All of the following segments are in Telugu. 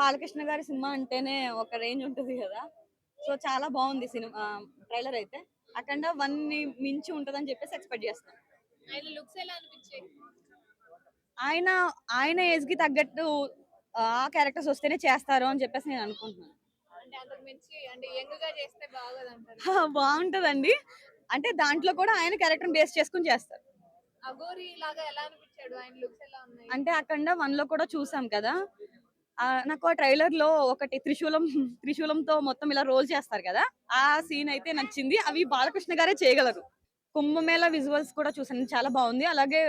బాలకృష్ణ గారి సినిమా అంటేనే ఒక రేంజ్ ఉంటది కదా. సో చాలా బాగుంది సినిమా. ట్రైలర్ అయితే అఖండ 1 ని మించి ఉంటదని చెప్పేసి ఎక్స్పెక్ట్ చేస్తాను. ఆయన లుక్స్ ఎలా అనిపించాయి? ఆయన ఆయన ఏజ్ కి తగ్గట్టు ఆ క్యారెక్టర్స్ వస్తేనే చేస్తారు అని చెప్పేసి నేను అనుకుంటున్నాను. అంటే అంతకు మించి అంటే యంగ్ గా చేస్తే బాగోదంటారు. బాగుంటదండి. అంటే దాంట్లో కూడా ఆయన క్యారెక్టర్ బేస్ చేసుకొని చేస్తారు. అఘోరి లాగా ఎలా అనిపించాడు? ఆయన లుక్స్ ఎలా ఉన్నాయి? అంటే అఖండ 1 లో కూడా చూసాం కదా. నాకు ఆ ట్రైలర్ లో ఒకటి త్రిశూలంతో మొత్తం ఇలా రోల్ చేస్తారు కదా. ఆ సీన్ అయితే నచ్చింది. అవి బాలకృష్ణ గారే చేయగలరు. కుంభమేళ విజువల్స్ కూడా చూసాను, చాలా బాగుంది. అలాగే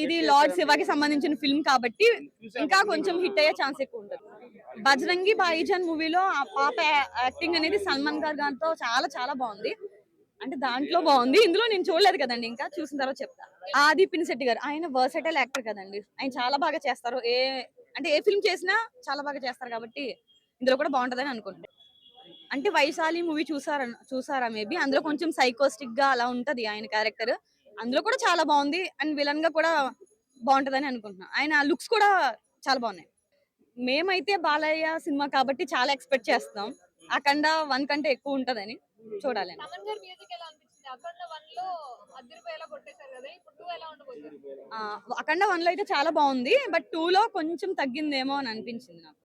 ఇది లార్డ్ శివాకి సంబంధించిన ఫిల్మ్ కాబట్టి ఇంకా కొంచెం హిట్ అయ్యే ఛాన్స్ ఎక్కువ ఉంటుంది. బజరంగి భాయిజాన్ మూవీలో ఆ పాప యాక్టింగ్ అనేది సల్మాన్ గారు గారితో చాలా చాలా బాగుంది. అంటే దాంట్లో బాగుంది. ఇందులో నేను చూడలేదు కదండి, ఇంకా చూసిన తర్వాత చెప్తా. ఆది పినిశెట్టి గారు ఆయన వర్సటైల్ యాక్టర్ కదండి. ఆయన చాలా బాగా చేస్తారు. ఏ ఫిల్మ్ చేసినా చాలా బాగా చేస్తారు కాబట్టి ఇందులో కూడా బాగుంటదని అనుకుంటున్నాను. అంటే వైశాలి మూవీ చూసారా మేబీ. అందులో కొంచెం సైకోస్టిక్ గా అలా ఉంటది ఆయన క్యారెక్టర్. అందులో కూడా చాలా బాగుంది. అండ్ విలన్ గా కూడా బాగుంటదని అనుకుంటున్నా. ఆయన లుక్స్ కూడా చాలా బాగున్నాయి. మేమైతే బాలయ్య సినిమా కాబట్టి చాలా ఎక్స్పెక్ట్ చేస్తున్నాం. అఖండ 1 కంటే ఎక్కువ ఉంటదని చూడాలి. తమన్ గారి మ్యూజిక్ ఎలా అనిపించింది? అఖండ 1 లో అదిరిపోయేలా కొట్టేశారు కదా, ఇప్పుడు 2 ఎలా ఉండబోతుంది? అఖండ 1 లో అయితే చాలా బాగుంది. బట్ 2 లో కొంచెం తగ్గిందేమో అని అనిపించింది నాకు.